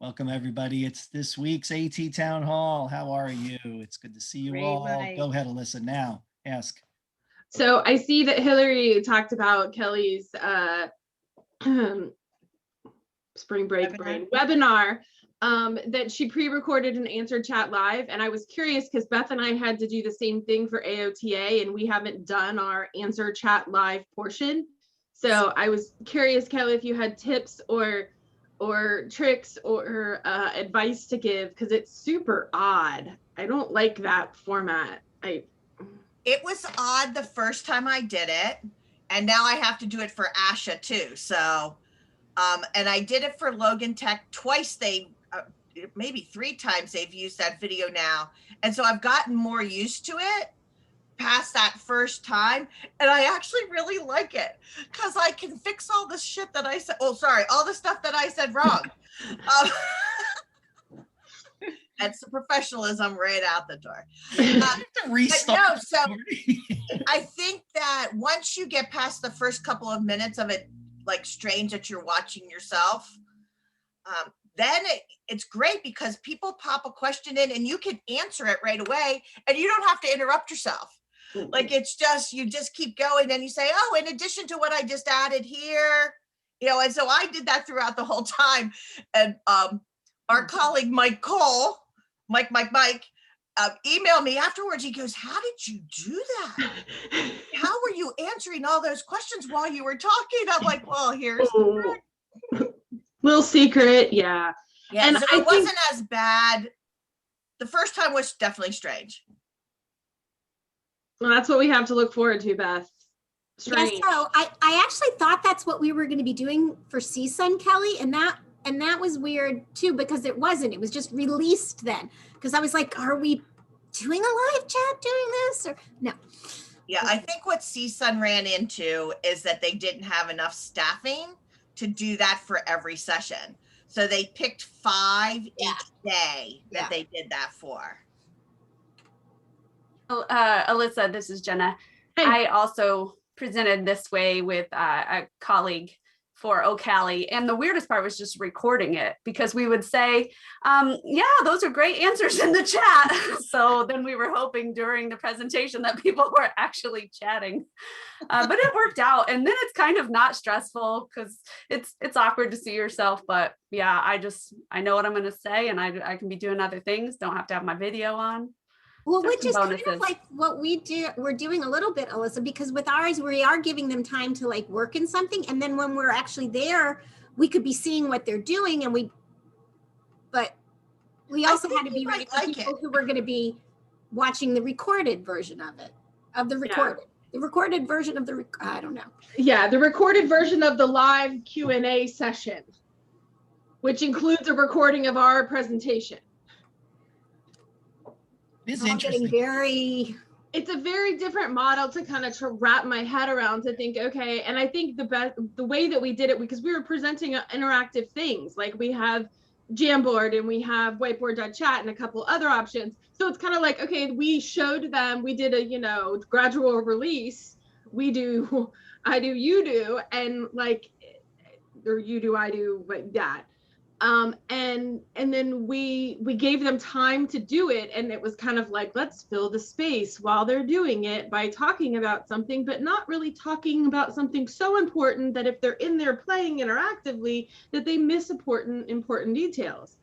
Welcome, everybody. It's this week's AT Town Hall. How are you? It's good to see you Great, all. Mike. Go ahead, Alyssa, now. Ask. So I see that Hillary talked about Kelly's spring break webinar that she pre-recorded and answered chat live. And I was curious because Beth and I had to do the same thing for AOTA and we haven't done our answer chat live portion. So I was curious, Kelly, if you had tips or tricks or advice to give, because it's super odd. I don't like that format. It was odd the first time I did it, and now I have to do it for Asha too. So, and I did it for Logan Tech twice. Maybe 3 times they've used that video now. And so I've gotten more used to it past that first time. And I actually really like it because I can fix all the shit that I said. Oh, sorry, all the stuff that I said wrong. That's the professionalism right out the door. No, so I think that once you get past the first couple of minutes of it, like strange that you're watching yourself, then it's great because people pop a question in and you can answer it right away and you don't have to interrupt yourself. Like it's just, you just keep going and you say, oh, in addition to what I just added here, and so I did that throughout the whole time. And our colleague, Mike Cole, Mike, emailed me afterwards. He goes, how did you do that? How were you answering all those questions while you were talking? I'm like, well, here's the trick. Little secret. Yeah. Yeah. And so it wasn't as bad. The first time was definitely strange. Well, that's what we have to look forward to, Beth. Strange. Yeah, so I actually thought that's what we were going to be doing for CSUN, Kelly, and that was weird too because it wasn't. It was just released then. Because I was like, are we doing a live chat doing this or no? Yeah, I think what CSUN ran into is that they didn't have enough staffing to do that for every session. So they picked 5 each day that they did that for. Alyssa, this is Jenna. Hey. I also presented this way with a colleague for Ocali, and the weirdest part was just recording it because we would say, yeah, those are great answers in the chat. So then we were hoping during the presentation that people were actually chatting, but it worked out. And then it's kind of not stressful because it's awkward to see yourself. But yeah, I know what I'm going to say, and I can be doing other things. Don't have to have my video on. Well, which is kind of like what we're doing a little bit, Alyssa, because with ours, we are giving them time to like work in something. And then when we're actually there, we could be seeing what they're doing. But we also had to be ready for people who were going to be watching the recorded version of it, the recorded version of I don't know. Yeah, the recorded version of the live Q&A session, which includes a recording of our presentation. It's interesting. It's a very different model to kind of wrap my head around to think, okay. And I think the way that we did it, because we were presenting interactive things, like we have Jamboard and we have whiteboard.chat and a couple other options. So it's kind of like, okay, we showed them, we did a, gradual release. We do, I do, you do, and like, or you do, I do, like that. And then we gave them time to do it. And it was kind of like, let's fill the space while they're doing it by talking about something, but not really talking about something so important that if they're in there playing interactively, that they miss important details.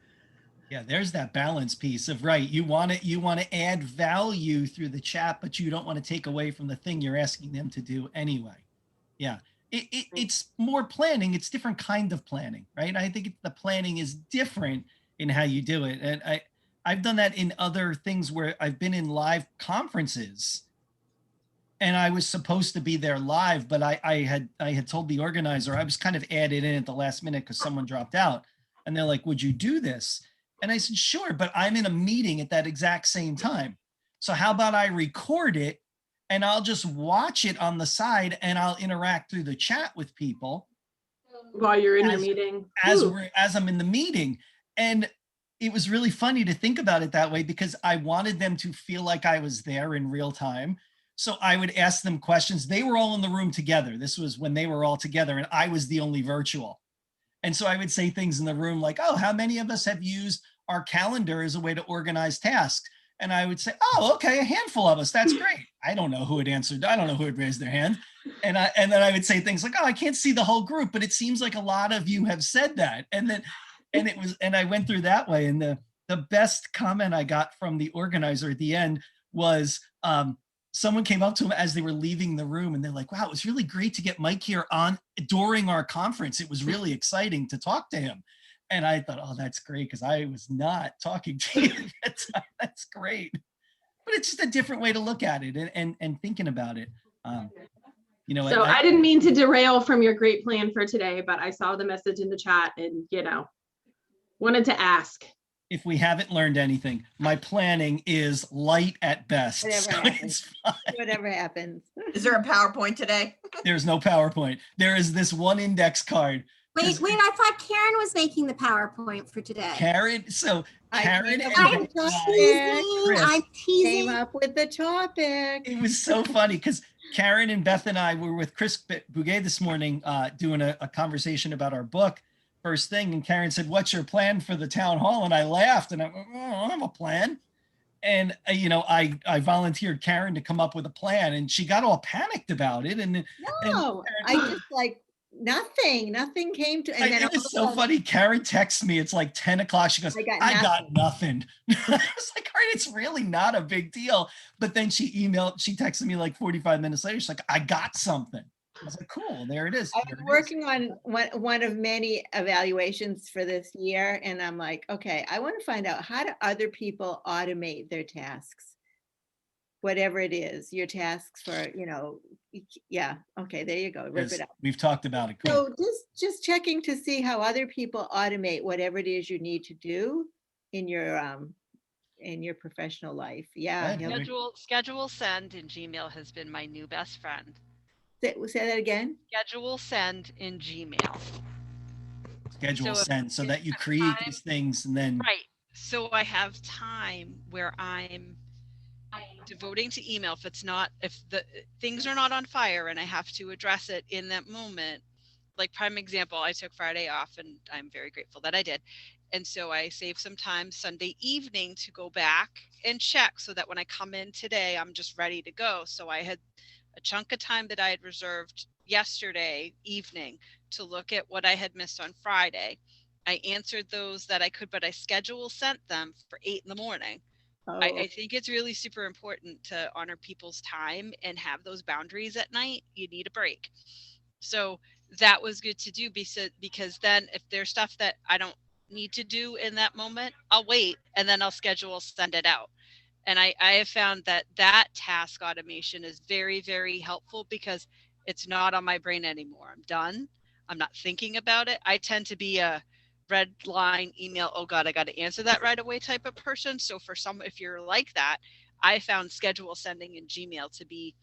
Yeah, there's that balance piece of, right, you want to add value through the chat, but you don't want to take away from the thing you're asking them to do anyway. Yeah. It's more planning. It's different kind of planning, right? I think the planning is different in how you do it. And I've done that in other things where I've been in live conferences and I was supposed to be there live, but I had told the organizer, I was kind of added in at the last minute because someone dropped out and they're like, would you do this? And I said, sure, but I'm in a meeting at that exact same time. So how about I record it and I'll just watch it on the side and I'll interact through the chat with people while you're in your meeting, as I'm in the meeting. And it was really funny to think about it that way because I wanted them to feel like I was there in real time. So I would ask them questions. They were all in the room together. This was when they were all together and I was the only virtual. And so I would say things in the room like, oh, how many of us have used our calendar as a way to organize tasks? And I would say, oh, okay, a handful of us. That's great. I don't know who had answered. I don't know who had raised their hand. And then I would say things like, oh, I can't see the whole group, but it seems like a lot of you have said that. And I went through that way. And the best comment I got from the organizer at the end was someone came up to him as they were leaving the room, and they're like, wow, it was really great to get Mike here on during our conference. It was really exciting to talk to him. And I thought, oh, that's great, because I was not talking to you at that time. That's great. But it's just a different way to look at it and thinking about it. You know, so I didn't mean to derail from your great plan for today, but I saw the message in the chat and, you know, wanted to ask. If we haven't learned anything, my planning is light at best. Whatever happens. Is there a PowerPoint today? There's no PowerPoint. There is this one index card. Wait, I thought Karen was making the PowerPoint for today. Karen I'm teasing. Came up with the topic. It was so funny because Karen and Beth and I were with Chris Bouguet this morning doing a conversation about our book. First thing, and Karen said, what's your plan for the town hall? And I laughed, and I don't have a plan. And you know, I volunteered Karen to come up with a plan, and she got all panicked about it. And I just like nothing came to. And then it was so funny. Karen texts me. It's like 10 o'clock. She goes, I got nothing. I was like, all right, it's really not a big deal. But then she texted me like 45 minutes later. She's like, I got something. I was like, cool, there it is. I was working on one of many evaluations for this year. And I'm like, okay, I want to find out, how do other people automate their tasks? Whatever it is, your tasks for, you know, yeah. Okay, there you go. Rip it up. We've talked about it. Cool. So just checking to see how other people automate whatever it is you need to do in your professional life. Yeah. Schedule send in Gmail has been my new best friend. Say that again. Schedule send in Gmail. Schedule send, so that you create these things and then. Right. So I have time where I'm devoting to email. If the things are not on fire and I have to address it in that moment. Like prime example, I took Friday off, and I'm very grateful that I did. And so I saved some time Sunday evening to go back and check, so that when I come in today, I'm just ready to go. So I had a chunk of time that I had reserved yesterday evening to look at what I had missed on Friday. I answered those that I could, but I schedule sent them for 8 a.m. Oh. I think it's really super important to honor people's time and have those boundaries at night. You need a break. So that was good to do, because then if there's stuff that I don't need to do in that moment, I'll wait, and then I'll schedule send it out. And I have found that task automation is very, very helpful, because it's not on my brain anymore. I'm done. I'm not thinking about it. I tend to be a red line email, oh God, I got to answer that right away type of person. So if you're like that, I found schedule sending in Gmail to be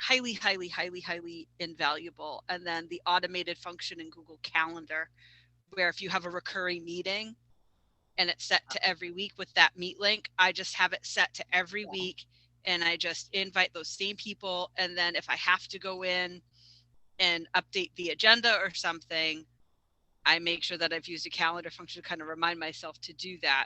highly, highly, highly, highly invaluable. And then the automated function in Google Calendar, where if you have a recurring meeting, and it's set to every week with that meet link, I just have it set to every week, and I just invite those same people. And then if I have to go in and update the agenda or something, I make sure that I've used a calendar function to kind of remind myself to do that.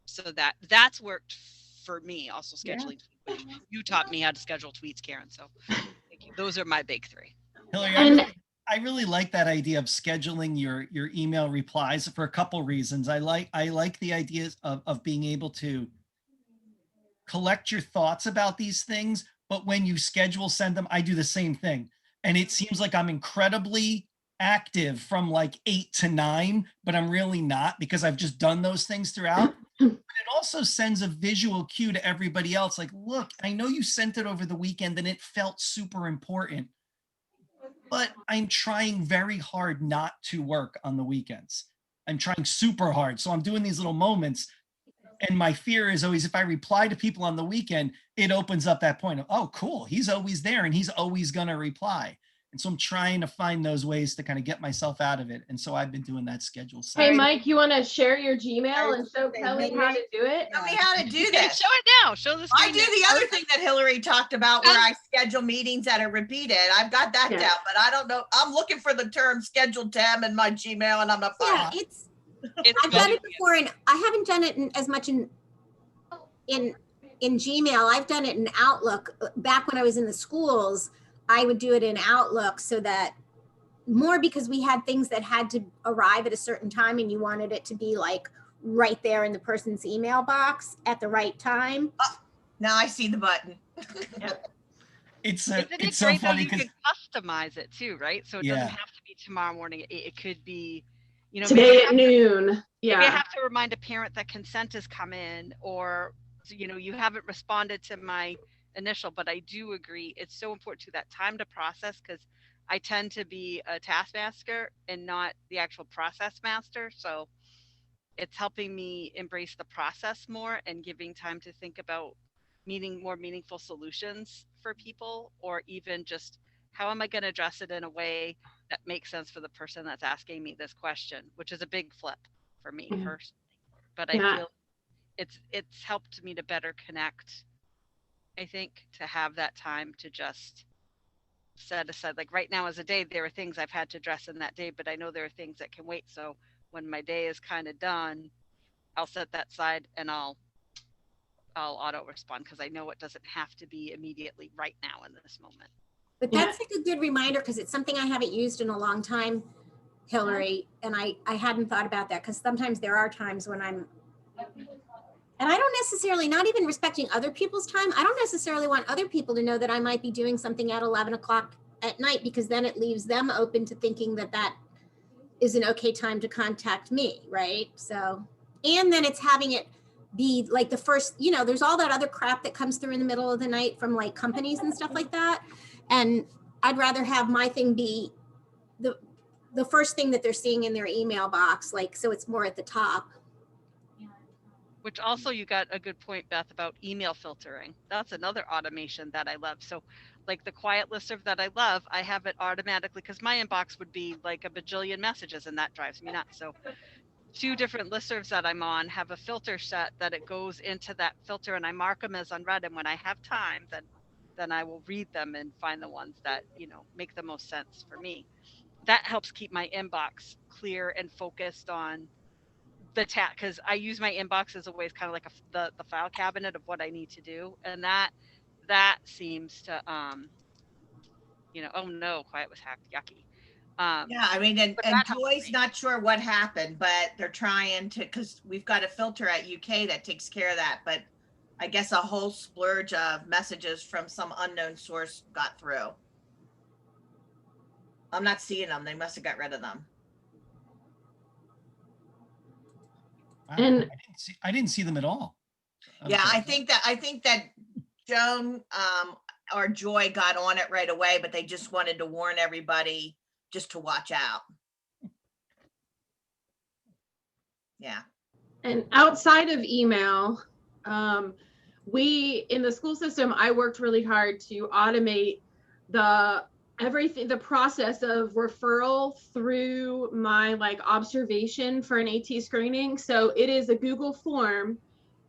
So that's worked for me. Also scheduling, which you taught me how to schedule tweets, Karen. So thank you. Those are my big three. Hillary, I really like that idea of scheduling your email replies for a couple reasons. I like the ideas of being able to collect your thoughts about these things, but when you schedule send them, I do the same thing. And it seems like I'm incredibly active from like 8 to 9, but I'm really not, because I've just done those things throughout. But it also sends a visual cue to everybody else. Like, look, I know you sent it over the weekend and it felt super important, but I'm trying very hard not to work on the weekends. I'm trying super hard. So I'm doing these little moments. And my fear is always, if I reply to people on the weekend, it opens up that point of, oh, cool, he's always there and he's always going to reply. And so I'm trying to find those ways to kind of get myself out of it. And so I've been doing that schedule. Hey, Mike, you want to share your Gmail and show Kelly how to do it? Tell me how to do this. Show it now. Show the I screen. do the other thing that Hillary talked about where I schedule meetings that are repeated. I've got that down, but I don't know. I'm looking for the term scheduled tab in my Gmail and I'm not finding it. I've done it before, and I haven't done it as much in Gmail. I've done it in Outlook. Back when I was in the schools, I would do it in Outlook so that more because we had things that had to arrive at a certain time and you wanted it to be like right there in the person's email box at the right time. Oh, now I see the button. It's so funny though, you because can customize it too, right? So it doesn't have to be tomorrow morning. It could be, you know, today at noon. Maybe I have to remind a parent that consent has come in, or you know, you haven't responded to my initial, but I do agree it's so important to that time to process, because I tend to be a taskmaster and not the actual process master. So it's helping me embrace the process more and giving time to think about more meaningful solutions for people, or even just how am I going to address it in a way that makes sense for the person that's asking me this question, which is a big flip for me personally. But I feel it's helped me to better connect, I think, to have that time to just set aside. Like right now as a day, there are things I've had to address in that day, but I know there are things that can wait. So when my day is kind of done, I'll set that aside and I'll auto respond, because I know it doesn't have to be immediately right now in this moment. But that's like a good reminder, because it's something I haven't used in a long time, Hillary, and I hadn't thought about that, because sometimes there are times when and I don't necessarily, not even respecting other people's time, I don't necessarily want other people to know that I might be doing something at 11 o'clock at night, because then it leaves them open to thinking that that is an okay time to contact me, right? So, and then it's having it be like the first, you know, there's all that other crap that comes through in the middle of the night from like companies and stuff like that. And I'd rather have my thing be the first thing that they're seeing in their email box, like, so it's more at the top. Which also, you got a good point, Beth, about email filtering. That's another automation that I love. So like the quiet listserv that I love, I have it automatically, because my inbox would be like a bajillion messages and that drives me nuts. So 2 different listservs that I'm on have a filter set that it goes into that filter, and I mark them as unread. And when I have time, then I will read them and find the ones that, you know, make the most sense for me. That helps keep my inbox clear and focused on the task, because I use my inbox as always kind of like the file cabinet of what I need to do, and that seems to you know, oh no, quiet was hacked, yucky. Yeah, I mean, and Joy's not sure what happened, but they're trying to, because we've got a filter at UK that takes care of that, but I guess a whole splurge of messages from some unknown source got through. I'm not seeing them. They must have got rid of them. And I didn't see them at all. Yeah, I think that Joan or Joy got on it right away, but they just wanted to warn everybody just to watch out. Yeah. And outside of email, we in the school system, I worked really hard to automate the process of referral through my like observation for an AT screening. So it is a Google form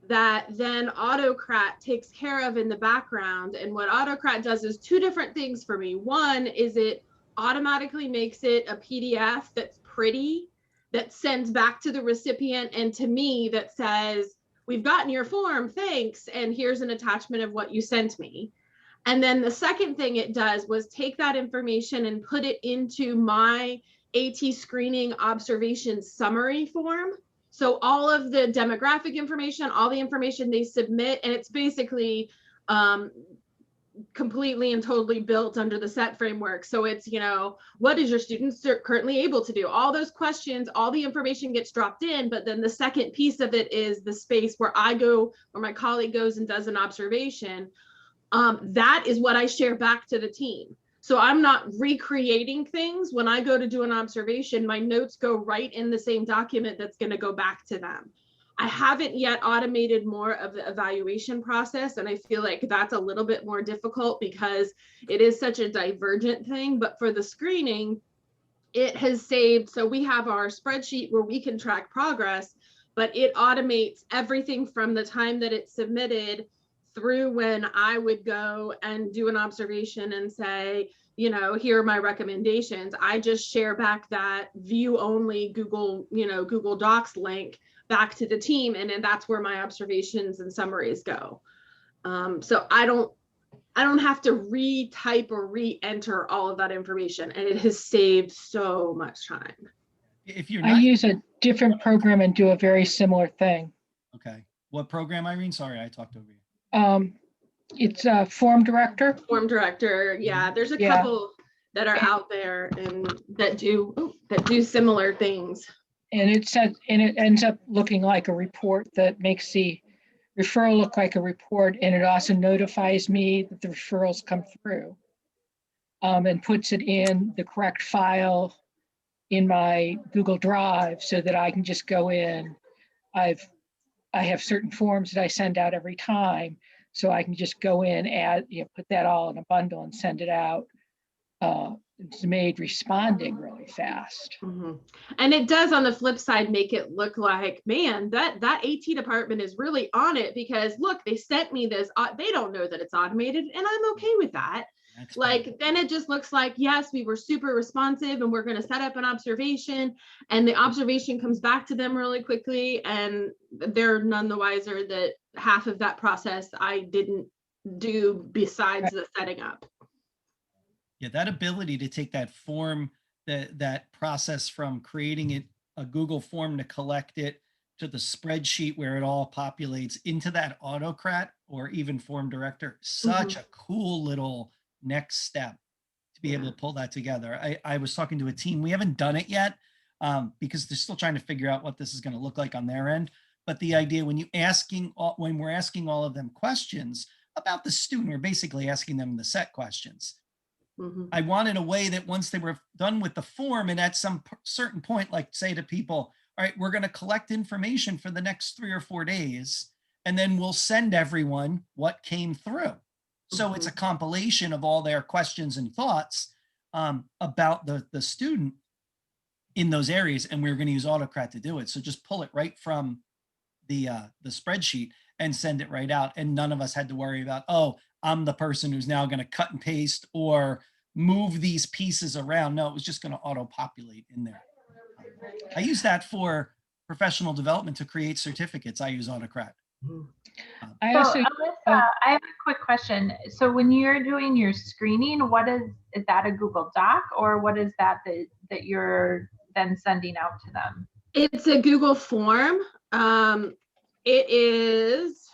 that then Autocrat takes care of in the background. And what Autocrat does is 2 different things for me. One is it automatically makes it a PDF that's pretty, that sends back to the recipient and to me that says, we've gotten your form, thanks, and here's an attachment of what you sent me. And then the second thing it does was take that information and put it into my AT screening observation summary form. So all of the demographic information, all the information they submit, and it's basically completely and totally built under the SET framework. So it's, you know, what is your students currently able to do? All those questions, all the information gets dropped in, but then the second piece of it is the space where I go, where my colleague goes and does an observation. That is what I share back to the team. So I'm not recreating things. When I go to do an observation, my notes go right in the same document that's going to go back to them. I haven't yet automated more of the evaluation process. And I feel like that's a little bit more difficult because it is such a divergent thing. But for the screening, it has saved. So we have our spreadsheet where we can track progress, but it automates everything from the time that it's submitted through when I would go and do an observation and say, you know, here are my recommendations. I just share back that view only Google, you know, Google Docs link back to the team. And then that's where my observations and summaries go. So I don't have to retype or re-enter all of that information. And it has saved so much time. If you're I use a different program and do a very similar thing. Okay. What program, Irene? Sorry, I talked over you. It's a Form Director. Form Director. Yeah, there's a couple that are out there and that do similar things. And it says, and it ends up looking like a report that makes the referral look like a report, and it also notifies me that the referrals come through, and puts it in the correct file in my Google Drive so that I can just go in. I have certain forms that I send out every time, so I can just go in, add, put that all in a bundle and send it out. It's made responding really fast. Mm-hmm. And it does, on the flip side, make it look like, man, that AT department is really on it, because look, they sent me this. They don't know that it's automated, and I'm okay with that. That's like fine. Then it just looks like, yes, we were super responsive and we're going to set up an observation, and the observation comes back to them really quickly, and they're none the wiser that half of that process I didn't do besides the setting up. Yeah, that ability to take that form, that process from creating it, a Google form, to collect it to the spreadsheet where it all populates into that autocrat or even Form Director, such a cool little next step to be able to pull that together. I was talking to a team, we haven't done it yet because they're still trying to figure out what this is going to look like on their end. But the idea when we're asking all of them questions about the student, we're basically asking them the set questions. I wanted a way that once they were done with the form, and at some certain point, like say to people, all right, we're going to collect information for the next 3 or 4 days, and then we'll send everyone what came through. So it's a compilation of all their questions and thoughts about the student in those areas, and we're going to use Autocrat to do it. So just pull it right from the spreadsheet and send it right out, and none of us had to worry about, oh, I'm the person who's now going to cut and paste or move these pieces around. No, it was just going to auto-populate in there. I use that for professional development to create certificates. I use Autocrat. Alyssa, I have a quick question. So when you're doing your screening, is that a Google Doc, or what is that you're then sending out to them? It's a Google form. It is,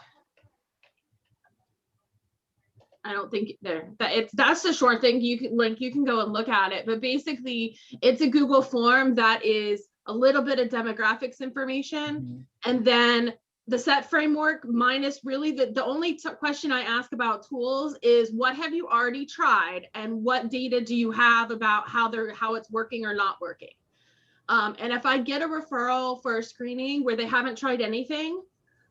I don't think that's the short thing. You can go and look at it, but basically it's a Google form that is a little bit of demographics information, and then the set framework minus really the only question I ask about tools is, what have you already tried and what data do you have about how it's working or not working? And if I get a referral for a screening where they haven't tried anything,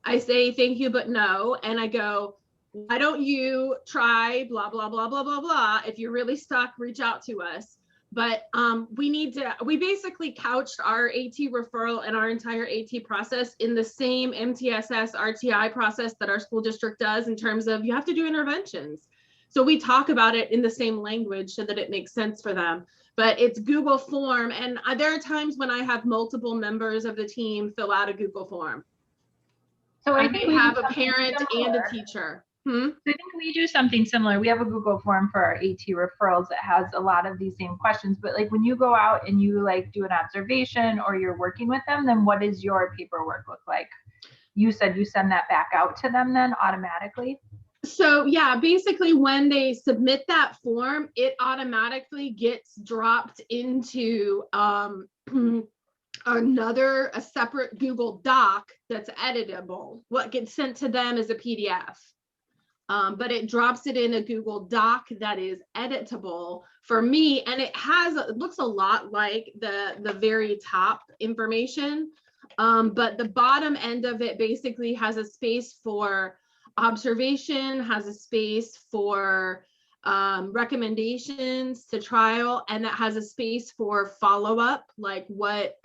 I say thank you but no, and I go, why don't you try blah, blah, blah, blah, blah, blah. If you're really stuck, reach out to us. But we basically couched our AT referral and our entire AT process in the same MTSS RTI process that our school district does, in terms of you have to do interventions. So we talk about it in the same language so that it makes sense for them. But it's Google form. And there are times when I have multiple members of the team fill out a Google form. So I may have a parent and a teacher. So I think we do something similar. We have a Google form for our AT referrals that has a lot of these same questions, but like when you go out and you do an observation or you're working with them, then what does your paperwork look like? You said you send that back out to them then automatically? So yeah, basically when they submit that form, it automatically gets dropped into a separate Google Doc that's editable. What gets sent to them is a PDF. But it drops it in a Google Doc that is editable for me, and it looks a lot like the very top information, But the bottom end of it basically has a space for observation, has a space for recommendations to trial, and that has a space for follow-up, like what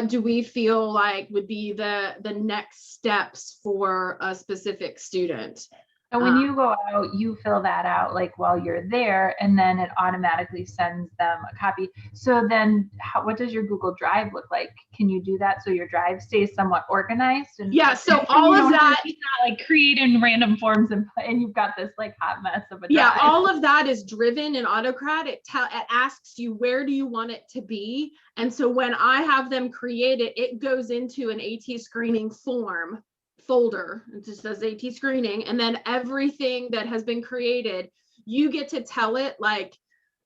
do we feel like would be the next steps for a specific student. And when you go out, you fill that out like while you're there, and then it automatically sends them a copy. So then what does your Google Drive look like? Can you do that so your drive stays somewhat organized? And yeah, so all of that, it's not like creating random forms and you've got this like hot mess of a drive. Yeah, all of that is driven in AutoCAD. It asks you, where do you want it to be? And so when I have them create it, it goes into an AT screening form folder. It just says AT screening, and then everything that has been created, you get to tell it, like,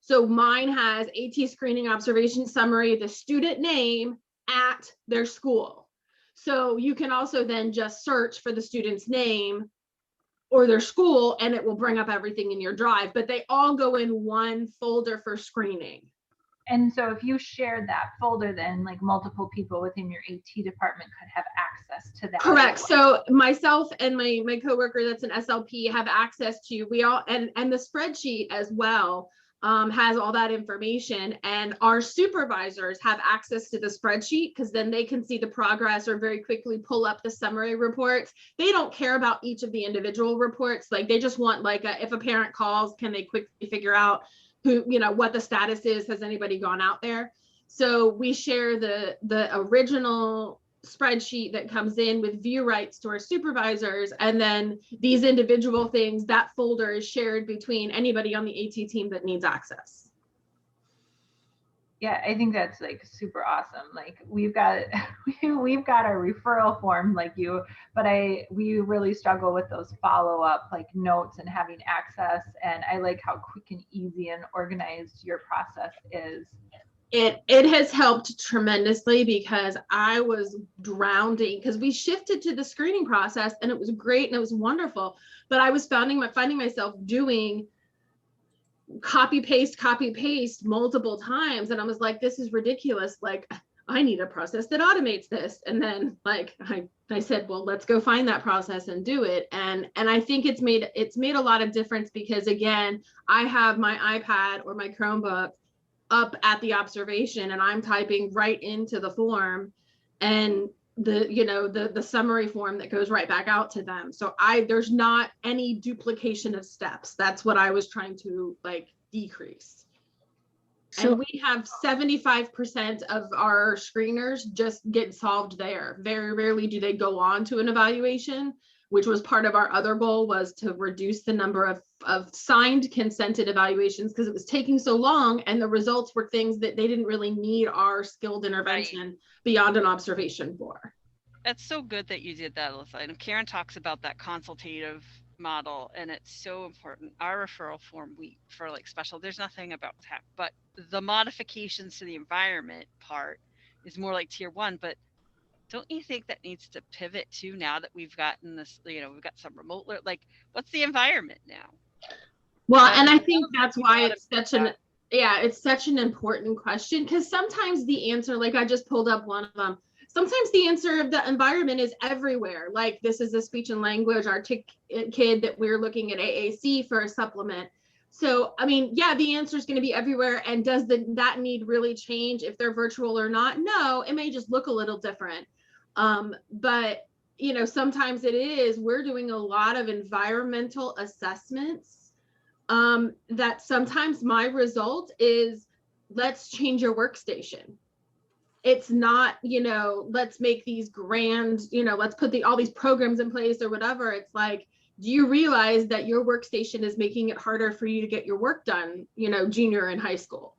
so mine has AT screening observation summary, the student name at their school. So you can also then just search for the student's name or their school, and it will bring up everything in your drive, but they all go in one folder for screening. And so if you shared that folder, then like multiple people within your AT department could have access to that. Correct. So myself and my coworker that's an SLP have access to, we all, and the spreadsheet as well has all that information, and our supervisors have access to the spreadsheet because then they can see the progress or very quickly pull up the summary reports. They don't care about each of the individual reports. Like they just want, like, if a parent calls, can they quickly figure out who, you know, what the status is, has anybody gone out there? So we share the original spreadsheet that comes in with view rights to our supervisors, and then these individual things, that folder is shared between anybody on the AT team that needs access. Yeah, I think that's like super awesome. Like we've got a referral form like you, but we really struggle with those follow-up like notes and having access. And I like how quick and easy and organized your process is. It has helped tremendously because I was drowning, because we shifted to the screening process and it was great and it was wonderful, but I was finding myself doing copy paste multiple times, and I was like, this is ridiculous. Like, I need a process that automates this. And then like I said, well, let's go find that process and do it. And I think it's made a lot of difference because, again, I have my iPad or my Chromebook up at the observation and I'm typing right into the form, and the summary form that goes right back out to them. So there's not any duplication of steps. That's what I was trying to like decrease. So, and we have 75% of our screeners just get solved there. Very rarely do they go on to an evaluation, which was part of our other goal, was to reduce the number of signed consented evaluations because it was taking so long, and the results were things that they didn't really need our skilled intervention beyond an observation for. That's so good that you did that, Alyssa. And Karen talks about that consultative model, and it's so important. Our referral form, for like special, there's nothing about tech, but the modifications to the environment part is more like tier 1. But don't you think that needs to pivot too, now that we've gotten this, we've got some remote, like, what's the environment now? Well, and I think that's why it's such an important question, because sometimes the answer, like I just pulled up one of them, sometimes the answer of the environment is everywhere. Like, this is a speech and language kid that we're looking at AAC for a supplement. So, I mean, yeah, the answer is going to be everywhere. And does that need really change if they're virtual or not? No, it may just look a little different. But, sometimes it is. We're doing a lot of environmental assessments that sometimes my result is, let's change your workstation. It's not, let's make these grand, let's put all these programs in place or whatever. It's like, do you realize that your workstation is making it harder for you to get your work done, junior in high school?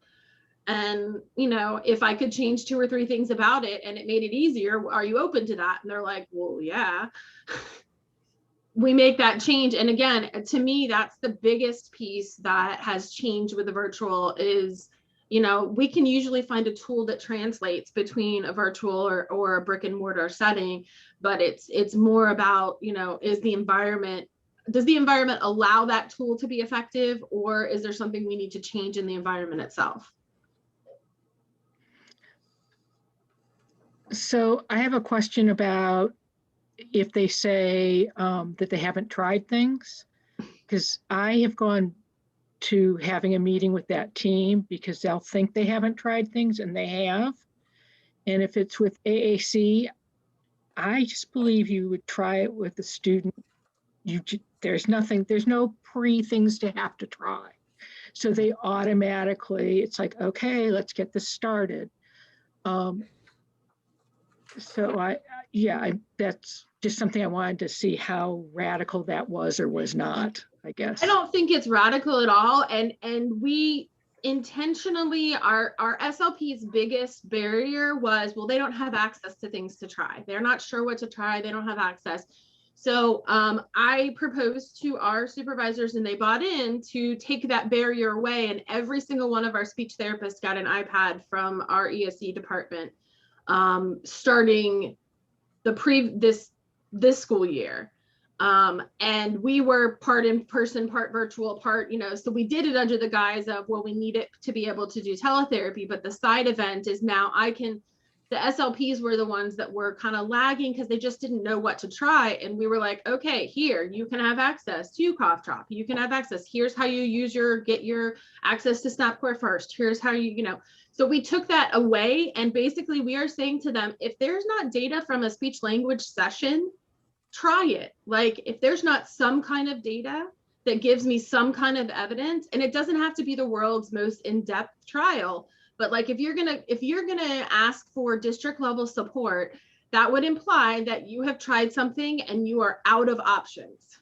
And, if I could change 2 or 3 things about it and it made it easier, are you open to that? And they're like, well, yeah. We make that change. And again, to me, that's the biggest piece that has changed with the virtual is, we can usually find a tool that translates between a virtual or a brick and mortar setting, but it's more about, does the environment allow that tool to be effective, or is there something we need to change in the environment itself? So I have a question about if they say that they haven't tried things, because I have gone to having a meeting with that team because they'll think they haven't tried things and they have. And if it's with AAC, I just believe you would try it with the student. There's no things to have to try. So they automatically, it's like, okay, let's get this started. So that's just something I wanted to see how radical that was or was not, I guess. I don't think it's radical at all. And we intentionally, our SLP's biggest barrier was, well, they don't have access to things to try. They're not sure what to try. They don't have access. So I proposed to our supervisors and they bought in to take that barrier away. And every single one of our speech therapists got an iPad from our ESE department starting this school year. And we were part in person, part virtual, part, so we did it under the guise of, well, we need it to be able to do teletherapy, but the side event is now the SLPs were the ones that were kind of lagging because they just didn't know what to try. And we were like, okay, here, you can have access to Cough Drop. You can have access. Here's how you get your access to SnapCore first. Here's how so we took that away. And basically we are saying to them, if there's not data from a speech language session, try it. Like if there's not some kind of data that gives me some kind of evidence, and it doesn't have to be the world's most in-depth trial, but like if you're gonna ask for district level support, that would imply that you have tried something and you are out of options.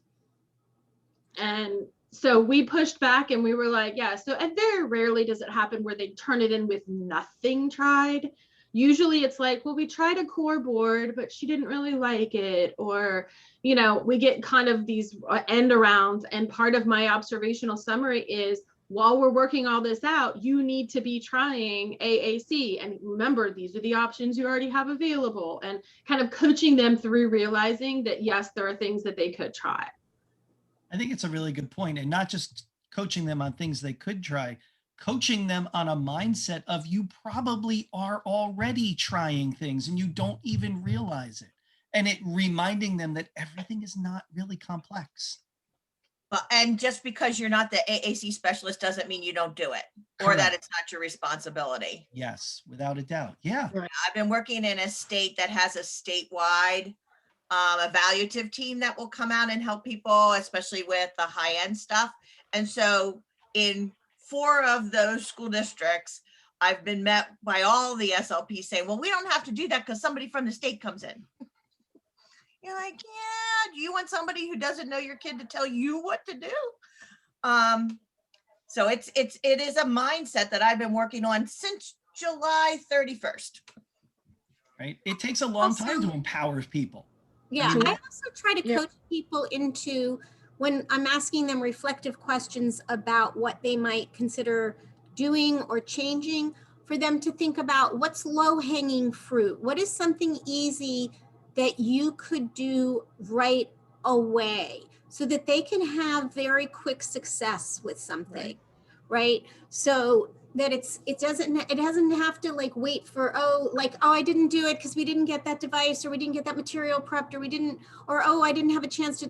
And so we pushed back and we were like, yeah, so and very rarely does it happen where they turn it in with nothing tried. Usually it's like, well, we tried a core board, but she didn't really like it. Or, we get kind of these end arounds. And part of my observational summary is, while we're working all this out, you need to be trying AAC. And remember, these are the options you already have available, and kind of coaching them through realizing that, yes, there are things that they could try. I think it's a really good point, and not just coaching them on things they could try, coaching them on a mindset of you probably are already trying things and you don't even realize it. And it reminding them that everything is not really complex. And just because you're not the AAC specialist doesn't mean you don't do it. Correct. Or that it's not your responsibility. Yes, without a doubt. Yeah. I've been working in a state that has a statewide evaluative team that will come out and help people, especially with the high-end stuff. And so in 4 of those school districts, I've been met by all the SLPs saying, well, we don't have to do that because somebody from the state comes in. You're like, yeah, do you want somebody who doesn't know your kid to tell you what to do? So it is a mindset that I've been working on since July 31st. Right. It takes a long time to empower people. Yeah, I also try to coach people into, when I'm asking them reflective questions about what they might consider doing or changing, for them to think about what's low-hanging fruit. What is something easy that you could do right away so that they can have very quick success with something, right? So that it doesn't have to like wait for, I didn't do it because we didn't get that device, or we didn't get that material prepped, or I didn't have a chance to,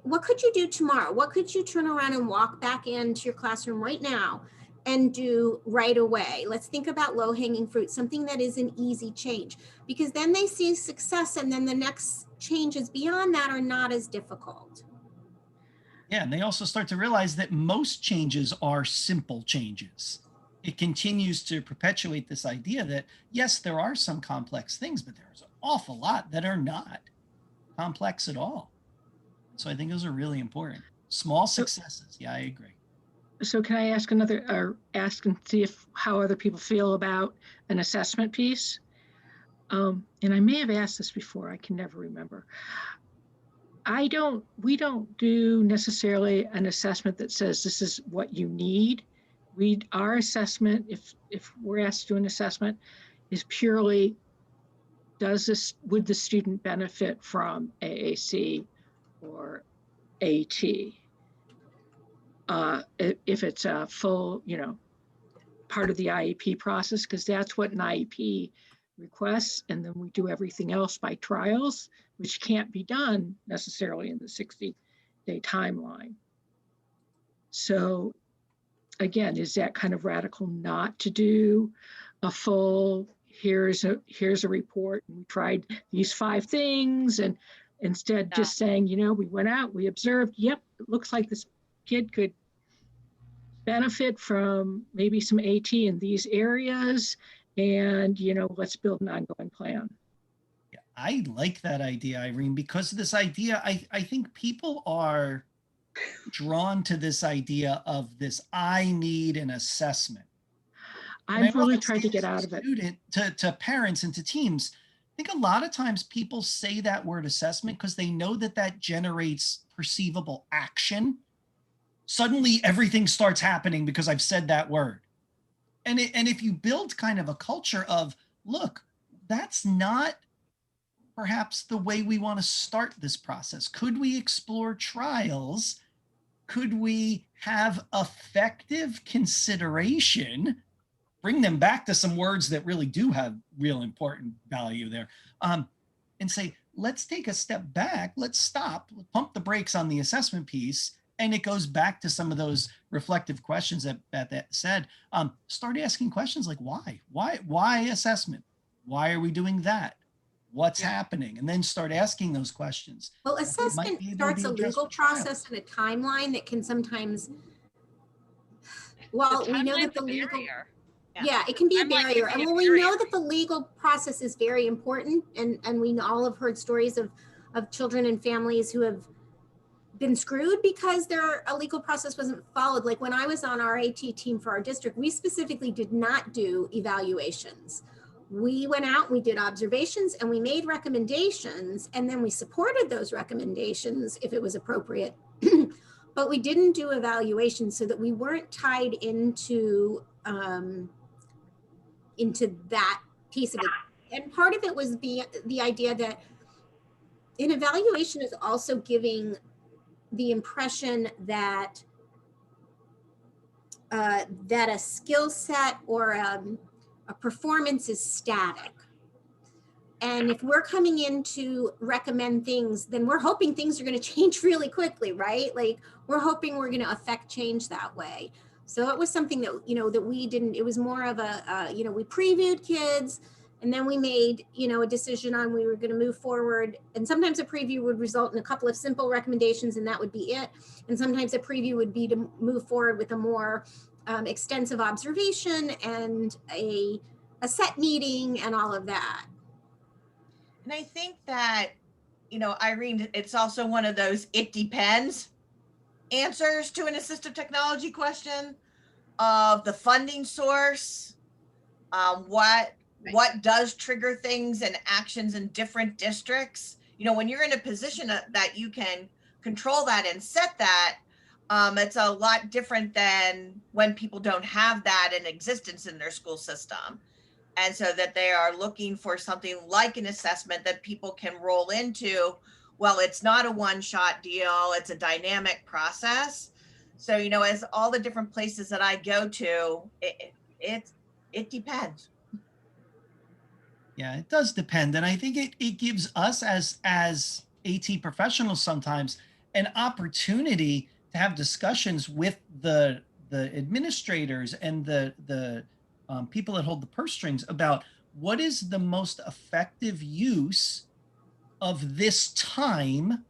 what could you do tomorrow? What could you turn around and walk back into your classroom right now and do right away? Let's think about low-hanging fruit, something that is an easy change, because then they see success, and then the next changes beyond that are not as difficult. Yeah, and they also start to realize that most changes are simple changes. It continues to perpetuate this idea that, yes, there are some complex things, but there's an awful lot that are not complex at all. So I think those are really important. Small successes. Yeah, I agree. So can I ask ask and see how other people feel about an assessment piece? And I may have asked this before, I can never remember. We don't do necessarily an assessment that says this is what you need. Our assessment, if we're asked to do an assessment, is purely, would the student benefit from AAC or AT? If it's a full, part of the IEP process, because that's what an IEP requests, and then we do everything else by trials, which can't be done necessarily in the 60-day timeline. So again, is that kind of radical not to do a full, here's a report, and we tried these 5 things, and instead just saying, you know, we went out, we observed, yep, it looks like this kid could benefit from maybe some AT in these areas, and, you know, let's build an ongoing plan. Yeah, I like that idea, Irene, because this idea, I think people are drawn to this idea of this, I need an assessment. I've really tried to get out of it. To parents and to teams, I think a lot of times people say that word assessment because they know that that generates perceivable action. Suddenly everything starts happening because I've said that word. And if you build kind of a culture of, look, that's not perhaps the way we want to start this process. Could we explore trials? Could we have effective consideration? Bring them back to some words that really do have real important value there. And say, let's take a step back. Let's stop, pump the brakes on the assessment piece. And it goes back to some of those reflective questions that said, start asking questions like, why assessment? Why are we doing that? What's happening? And then start asking those questions. Well, assessment starts a legal process and a timeline that can sometimes, well, we know that the legal, yeah, it can be a barrier. And well, we know that the legal process is very important. And we all have heard stories of children and families who have been screwed because their legal process wasn't followed. Like when I was on our AT team for our district, we specifically did not do evaluations. We went out, we did observations, and we made recommendations, and then we supported those recommendations if it was appropriate. But we didn't do evaluations so that we weren't tied into that piece of it. And part of it was the idea that an evaluation is also giving the impression that that a skill set or a performance is static. And if we're coming in to recommend things, then we're hoping things are going to change really quickly, right? Like we're hoping we're going to affect change that way. So it was something that, you know, that we didn't, it was more of a, you know, we previewed kids and then we made, you know, a decision on we were going to move forward. And sometimes a preview would result in a couple of simple recommendations and that would be it. And sometimes a preview would be to move forward with a more extensive observation and a set meeting and all of that. And I think that, you know, Irene, it's also one of those it depends answers to an assistive technology question of the funding source, what does trigger things and actions in different districts. You know, when you're in a position that you can control that and set that, it's a lot different than when people don't have that in existence in their school system. And so that they are looking for something like an assessment that people can roll into. Well, it's not a one-shot deal, it's a dynamic process. So, you know, as all the different places that I go to, it depends. Yeah, it does depend. And I think it gives us as AT professionals sometimes an opportunity to have discussions with the administrators and the people that hold the purse strings about what is the most effective use of this time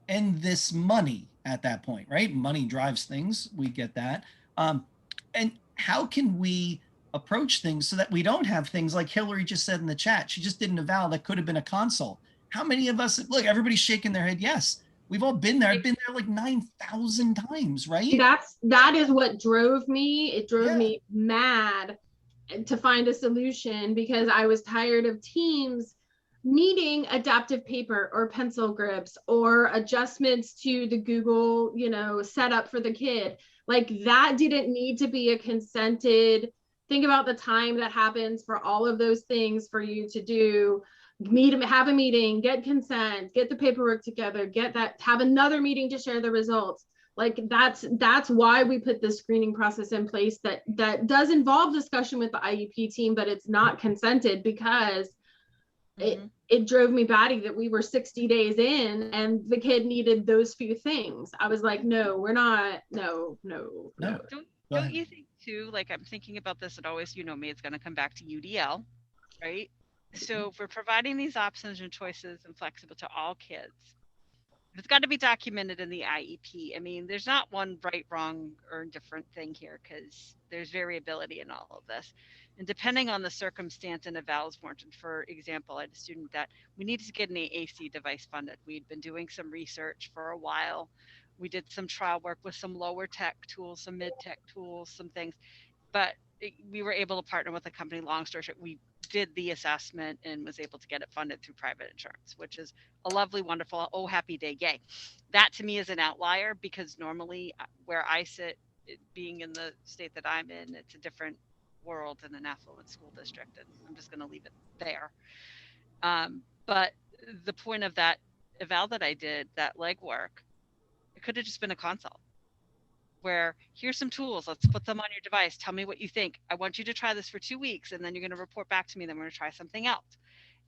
and this money at that point, right? Money drives things. We get that. And how can we approach things so that we don't have things like Hillary just said in the chat? She just did an eval that could have been a console. How many of us, look, everybody's shaking their head. Yes, we've all been there. I've been there like 9,000 times, right? That is what drove me. It drove me mad to find a solution because I was tired of teams needing adaptive paper or pencil grips or adjustments to the Google, you know, setup for the kid. Like that didn't need to be a consented. Think about the time that happens for all of those things for you to do. Have a meeting, get consent, get the paperwork together, have another meeting to share the results. Like that's why we put this screening process in place that does involve discussion with the IEP team, but it's not consented because it drove me batty that we were 60 days in and the kid needed those few things. I was like, no, we're not. No. Don't you think too, like I'm thinking about this, and always, you know me, it's going to come back to UDL, right? So if we're providing these options and choices and flexible to all kids, it's got to be documented in the IEP. I mean, there's not one right, wrong, or indifferent thing here because there's variability in all of this. And depending on the circumstance and evals warranted, for example, I had a student that we needed to get an AAC device funded. We'd been doing some research for a while. We did some trial work with some lower tech tools, some mid tech tools, some things, but we were able to partner with a company. Long story short, we did the assessment and was able to get it funded through private insurance, which is a lovely, wonderful, oh, happy day, yay. That to me is an outlier because normally where I sit, being in the state that I'm in, it's a different world in an affluent school district, and I'm just going to leave it there. But the point of that eval that I did, that legwork, it could have just been a consult where here's some tools, let's put them on your device, tell me what you think, I want you to try this for 2 weeks, and then you're going to report back to me, then we're going to try something else,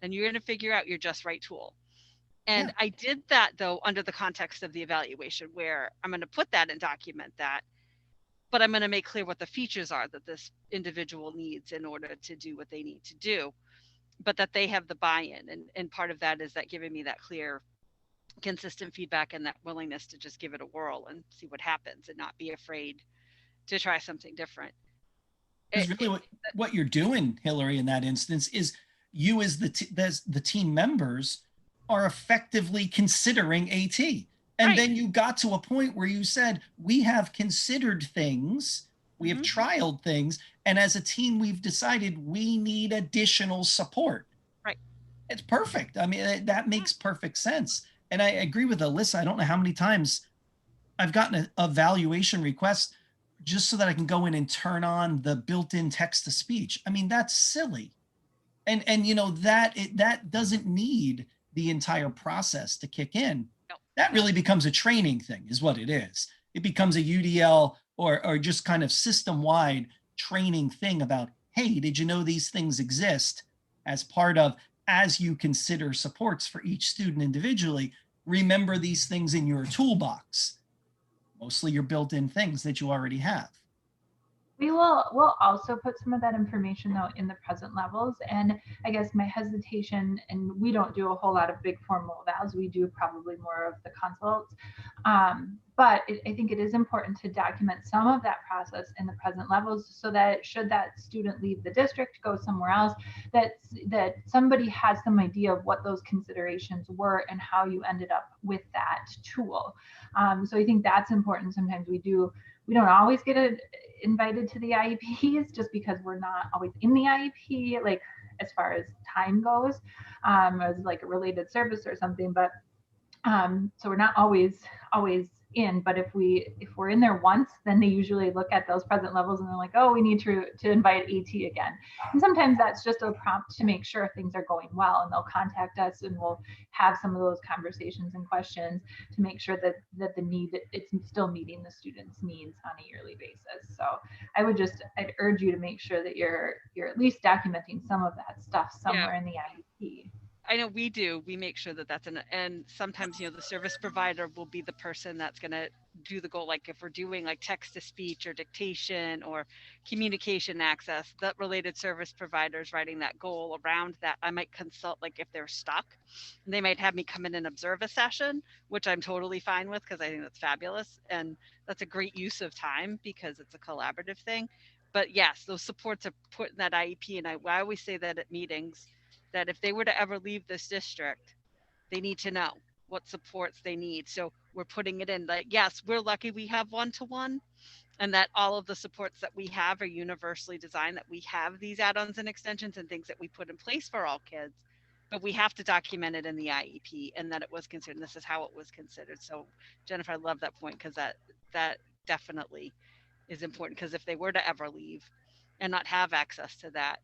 and you're going to figure out your just right tool. And I did that though under the context of the evaluation, where I'm going to put that and document that, but I'm going to make clear what the features are that this individual needs in order to do what they need to do, but that they have the buy-in. And part of that is that giving me that clear, consistent feedback and that willingness to just give it a whirl and see what happens and not be afraid to try something different. Because really what you're doing, Hillary, in that instance is you as the team members are effectively considering AT. And then you got to a point where you said, we have considered things, we have trialed things, and as a team, we've decided we need additional support. Right. It's perfect. I mean, that makes perfect sense. And I agree with Alyssa. I don't know how many times I've gotten an evaluation request just so that I can go in and turn on the built-in text to speech. I mean, that's silly. And you know, that doesn't need the entire process to kick in. No. That really becomes a training thing is what it is. It becomes a UDL or just kind of system-wide training thing about, hey, did you know these things exist as part of, as you consider supports for each student individually, remember these things in your toolbox, mostly your built-in things that you already have. We'll also put some of that information though in the present levels. And I guess my hesitation, and we don't do a whole lot of big formal evals, we do probably more of the consults. But I think it is important to document some of that process in the present levels so that should that student leave the district, go somewhere else, that somebody has some idea of what those considerations were and how you ended up with that tool. So I think that's important. Sometimes we don't always get invited to the IEPs just because we're not always in the IEP, like as far as time goes, as like a related service or something, but so we're not always in, but if we're in there once, then they usually look at those present levels and they're like, oh, we need to invite AT again. And sometimes that's just a prompt to make sure things are going well, and they'll contact us and we'll have some of those conversations and questions to make sure that it's still meeting the students' needs on a yearly basis. So I'd urge you to make sure that you're at least documenting some of that stuff somewhere in the IEP. I know we do. We make sure that that's and sometimes, you know, the service provider will be the person that's going to do the goal. Like if we're doing like text to speech or dictation or communication access, that related service providers writing that goal around that. I might consult, like if they're stuck, they might have me come in and observe a session, which I'm totally fine with because I think that's fabulous. And that's a great use of time because it's a collaborative thing. But yes, those supports are put in that IEP. And I always say that at meetings, that if they were to ever leave this district, they need to know what supports they need. So we're putting it in. Like, yes, we're lucky we have one-to-one and that all of the supports that we have are universally designed, that we have these add-ons and extensions and things that we put in place for all kids, but we have to document it in the IEP and that it was considered, and this is how it was considered. So Jennifer, I love that point because that definitely is important, because if they were to ever leave and not have access to that,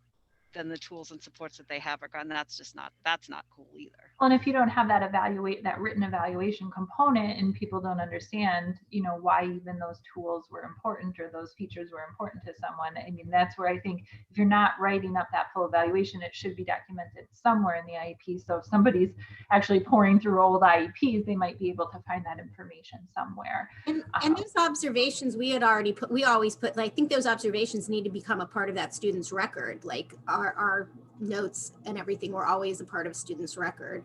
then the tools and supports that they have are gone. That's not cool either. Well, and if you don't have that written evaluation component, and people don't understand, why even those tools were important or those features were important to someone. I mean, that's where I think if you're not writing up that full evaluation, it should be documented somewhere in the IEP. So if somebody's actually pouring through old IEPs, they might be able to find that information somewhere. And those observations we always put, I think those observations need to become a part of that student's record. Like our notes and everything were always a part of student's record.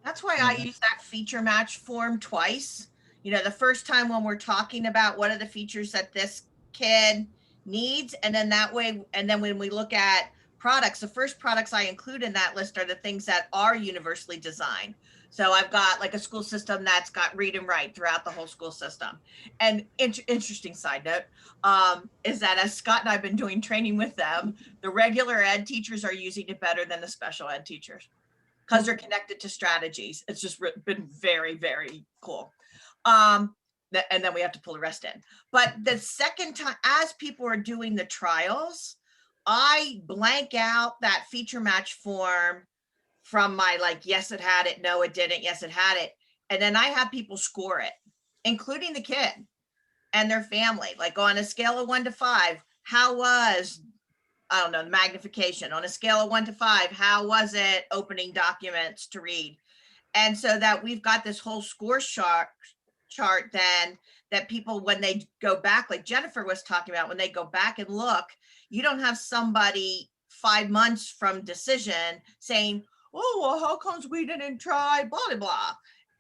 That's why I use that feature match form twice. The first time when we're talking about what are the features that this kid needs, and then that way, and then when we look at products, the first products I include in that list are the things that are universally designed. So I've got like a school system that's got read and write throughout the whole school system. And interesting side note is that as Scott and I've been doing training with them, the regular ed teachers are using it better than the special ed teachers because they're connected to strategies. It's just been very, very cool. And then we have to pull the rest in. But the second time, as people are doing the trials, I blank out that feature match form from my yes, it had it, no, it didn't, yes, it had it. And then I have people score it, including the kid and their family. Like on a scale of 1 to 5, how was, I don't know, the magnification? On a scale of 1 to 5, how was it opening documents to read? And so that we've got this whole score chart then that people, when they go back, like Jennifer was talking about, when they go back and look, you don't have somebody 5 months from decision saying, oh, well, how comes we didn't try blah, blah, blah.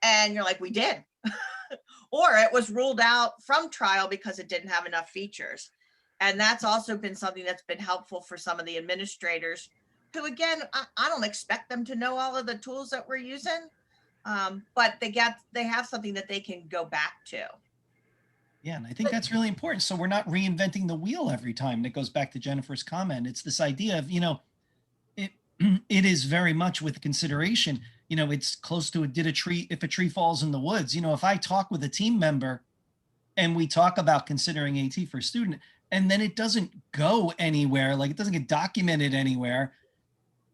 And you're like, we did. Or it was ruled out from trial because it didn't have enough features. And that's also been something that's been helpful for some of the administrators who, again, I don't expect them to know all of the tools that we're using, but they have something that they can go back to. Yeah, and I think that's really important. So we're not reinventing the wheel every time. And it goes back to Jennifer's comment. It's this idea of, it is very much with consideration. It's close to if a tree falls in the woods. If I talk with a team member and we talk about considering AT for a student, and then it doesn't go anywhere, like it doesn't get documented anywhere,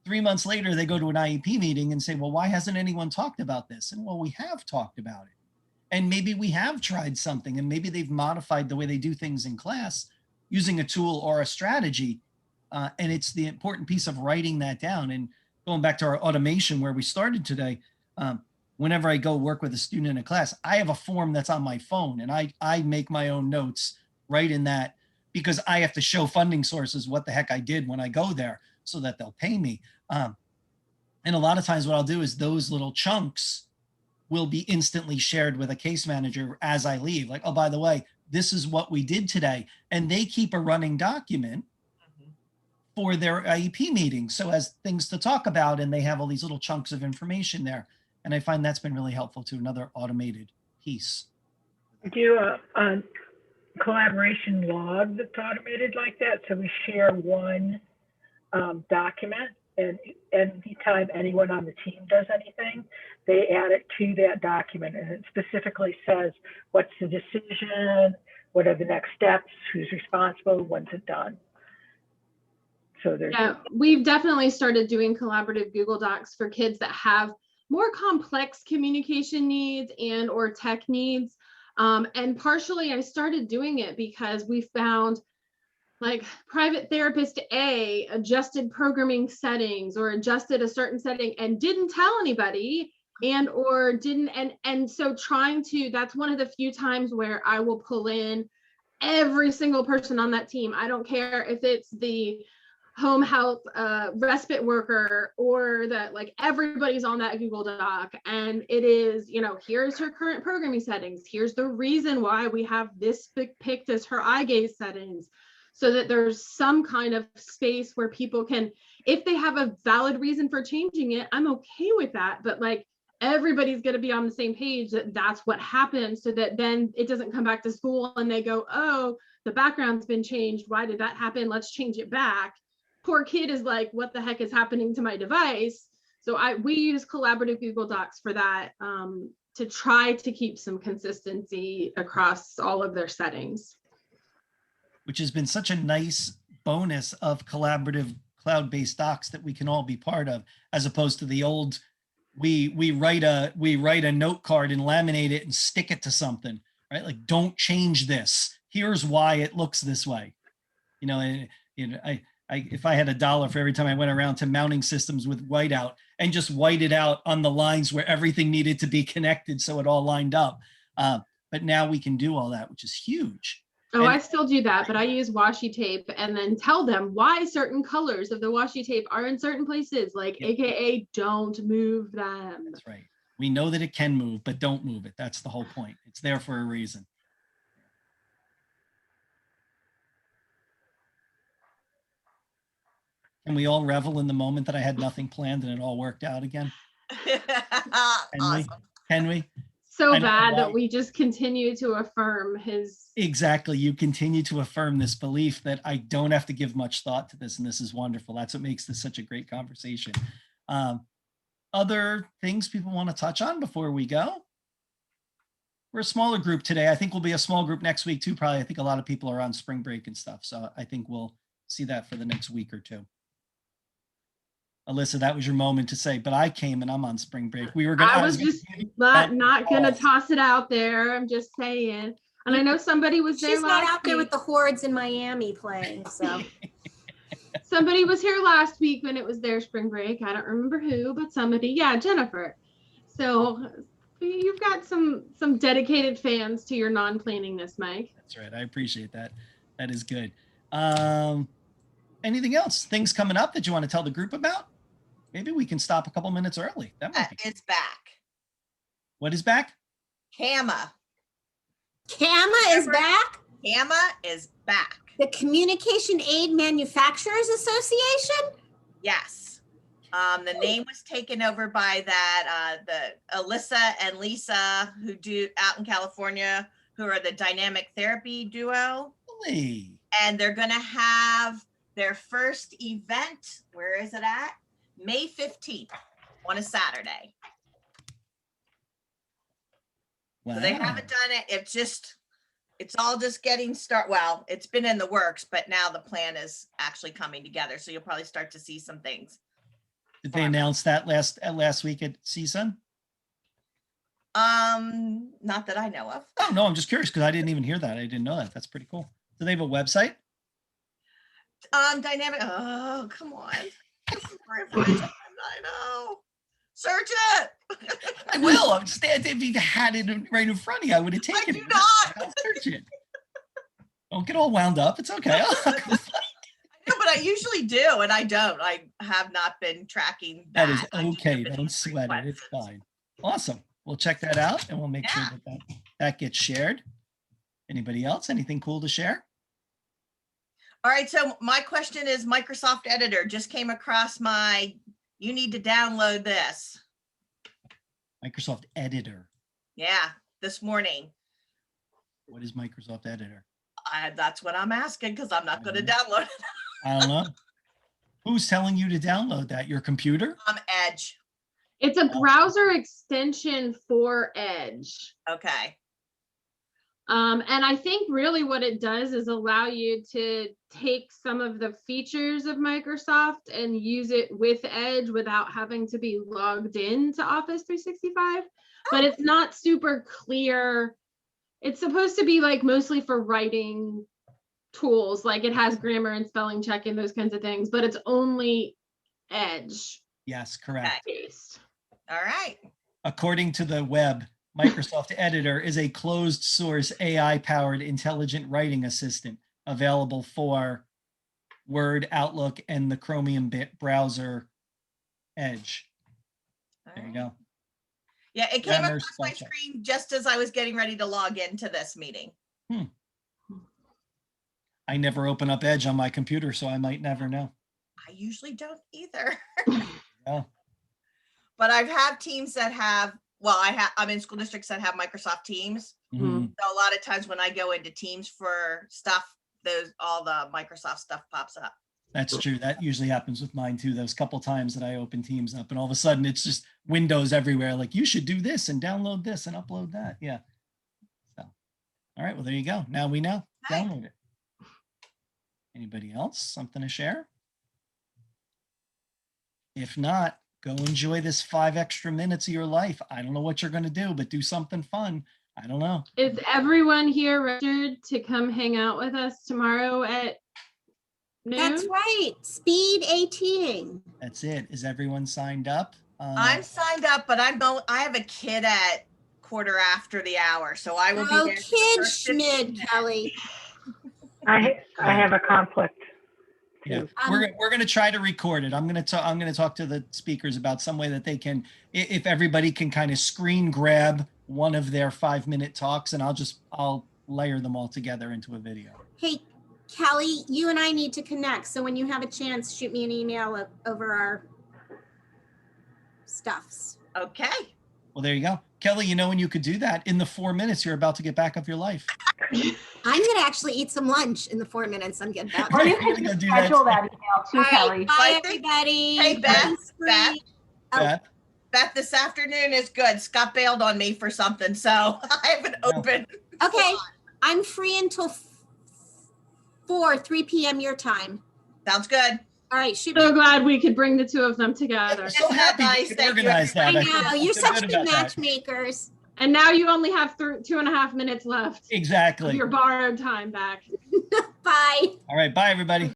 3 months later, they go to an IEP meeting and say, well, why hasn't anyone talked about this? And well, we have talked about it. And maybe we have tried something, and maybe they've modified the way they do things in class using a tool or a strategy. And it's the important piece of writing that down. And going back to our automation where we started today, whenever I go work with a student in a class, I have a form that's on my phone, and I make my own notes right in that, because I have to show funding sources what the heck I did when I go there so that they'll pay me. And a lot of times what I'll do is those little chunks will be instantly shared with a case manager as I leave. Like, oh, by the way, this is what we did today. And they keep a running document for their IEP meeting. So as things to talk about, and they have all these little chunks of information there. And I find that's been really helpful to another automated piece. Do a collaboration log that's automated like that. So we share one document, and anytime anyone on the team does anything, they add it to that document, and it specifically says what's the decision, what are the next steps, who's responsible, when's it done. So we've definitely started doing collaborative Google Docs for kids that have more complex communication needs and or tech needs. And partially I started doing it because we found like private therapist A adjusted programming settings or adjusted a certain setting and didn't tell anybody, and or didn't, and so that's one of the few times where I will pull in every single person on that team. I don't care if it's the home health respite worker or that, like everybody's on that Google Doc, and it is, here's her current programming settings. Here's the reason why we have this picked as her eye gaze settings, so that there's some kind of space where people can, if they have a valid reason for changing it, I'm okay with that. But like everybody's going to be on the same page that that's what happened, so that then it doesn't come back to school and they go, oh, the background's been changed. Why did that happen? Let's change it back. Poor kid is like, what the heck is happening to my device? So we use collaborative Google Docs for that, to try to keep some consistency across all of their settings. Which has been such a nice bonus of collaborative cloud-based docs that we can all be part of, as opposed to the old, we write a note card and laminate it and stick it to something, right? Like, don't change this. Here's why it looks this way. And if I had $1 for every time I went around to mounting systems with whiteout and just white it out on the lines where everything needed to be connected so it all lined up. But now we can do all that, which is huge. Oh, I still do that, but I use washi tape and then tell them why certain colors of the washi tape are in certain places, like AKA don't move them. That's right. We know that it can move, but don't move it. That's the whole point. It's there for a reason. Can we all revel in the moment that I had nothing planned and it all worked out again? Can we? So bad that we just continue to affirm his. Exactly. You continue to affirm this belief that I don't have to give much thought to this, and this is wonderful. That's what makes this such a great conversation. Other things people want to touch on before we go? We're a smaller group today. I think we'll be a small group next week too, probably. I think a lot of people are on spring break and stuff. So I think we'll see that for the next week or two. Alyssa, that was your moment to say, but I came and I'm on spring break. I was just not gonna toss it out there. I'm just saying. And I know somebody was there. She's not out there with the hordes in Miami playing, so. Somebody was here last week when it was their spring break. I don't remember who, but somebody, yeah, Jennifer. So you've got some dedicated fans to your non-planningness, Mike. That's right. I appreciate that. That is good. Anything else? Things coming up that you want to tell the group about? Maybe we can stop a couple minutes early. That might be. It's back. What is back? CAMA. CAMA is back? CAMA is back. The Communication Aid Manufacturers Association? Yes. The name was taken over by the Alyssa and Lisa, who do out in California, who are the dynamic therapy duo. Really? And they're going to have their first event. Where is it at? May 15th on a Saturday. Wow. So they haven't done it. It's all just getting started. Well, it's been in the works, but now the plan is actually coming together. So you'll probably start to see some things. Did they announce that last week at CSUN? Not that I know of. Oh, no, I'm just curious because I didn't even hear that. I didn't know that. That's pretty cool. Do they have a website? Dynamic. Oh, come on. I know. Search it. I will. I'm just if you had it right in front of you, I would have taken it. I do not. I'll search it. Don't get all wound up. It's okay. I know, but I usually do, and I don't. I have not been tracking that. That is okay. Don't sweat it. It's fine. Awesome. We'll check that out, and we'll make sure that gets shared. Anybody else? Anything cool to share? All right. So my question is, Microsoft Editor just came across you need to download this. Microsoft Editor. Yeah, this morning. What is Microsoft Editor? That's what I'm asking because I'm not going to download it. I don't know. Who's telling you to download that? Your computer? Edge. It's a browser extension for Edge. Okay. And I think really what it does is allow you to take some of the features of Microsoft and use it with Edge without having to be logged in to Office 365. But it's not super clear. It's supposed to be like mostly for writing tools, like it has grammar and spelling check and those kinds of things, but it's only Edge. Yes, correct. Based. All right. According to the web, Microsoft Editor is a closed source AI-powered intelligent writing assistant available for Word, Outlook, and the Chromium browser Edge. There you go. Yeah, it came across my screen just as I was getting ready to log into this meeting. I never open up Edge on my computer, so I might never know. I usually don't either. Yeah. But I've had teams that have, I'm in school districts that have Microsoft Teams. Mm-hmm. So a lot of times when I go into Teams for stuff, all the Microsoft stuff pops up. That's true. That usually happens with mine too. Those couple times that I open Teams up and all of a sudden it's just windows everywhere. Like you should do this and download this and upload that. Yeah. So, all right. Well, there you go. Now we know. Download it. Anybody else? Something to share? If not, go enjoy this 5 extra minutes of your life. I don't know what you're going to do, but do something fun. I don't know. Is everyone here registered to come hang out with us tomorrow at noon? That's right. Speed ATing. That's it. Is everyone signed up? I'm signed up, but I have a kid at 1:15, so I will be there. for the Kid first 15 schmid, minutes. Kelly. I have a conflict. Yeah, too. we're going to try to record it. I'm going to talk to the speakers about some way that they can, if everybody can kind of screen grab one of their 5-minute talks, and I'll layer them all together into a video. Hey, Kelly, you and I need to connect. So when you have a chance, shoot me an email over our stuffs. Okay. Well, there you go. Kelly, you know when you could do that? In the 4 minutes you're about to get back of your life. I'm going to actually eat some lunch in the 4 minutes I'm getting back. Or you I'm can gonna go just do that schedule too. that email too, All right, Kelly. bye, I think- everybody. Hey, Beth, Free. Beth, Beth, this afternoon is good. Scott bailed on me for something, so I have an open. Okay, I'm free until 3 p.m. your time. Sounds good. All right, shoot So me. glad we could bring the two of them together. I'm so happy nice? we Thank you, organized that. I feel- know, I you're feel such good good about that. matchmakers. And now you only have 2.5 minutes left of Exactly. your borrowed time back. Bye. All right. Bye, everybody.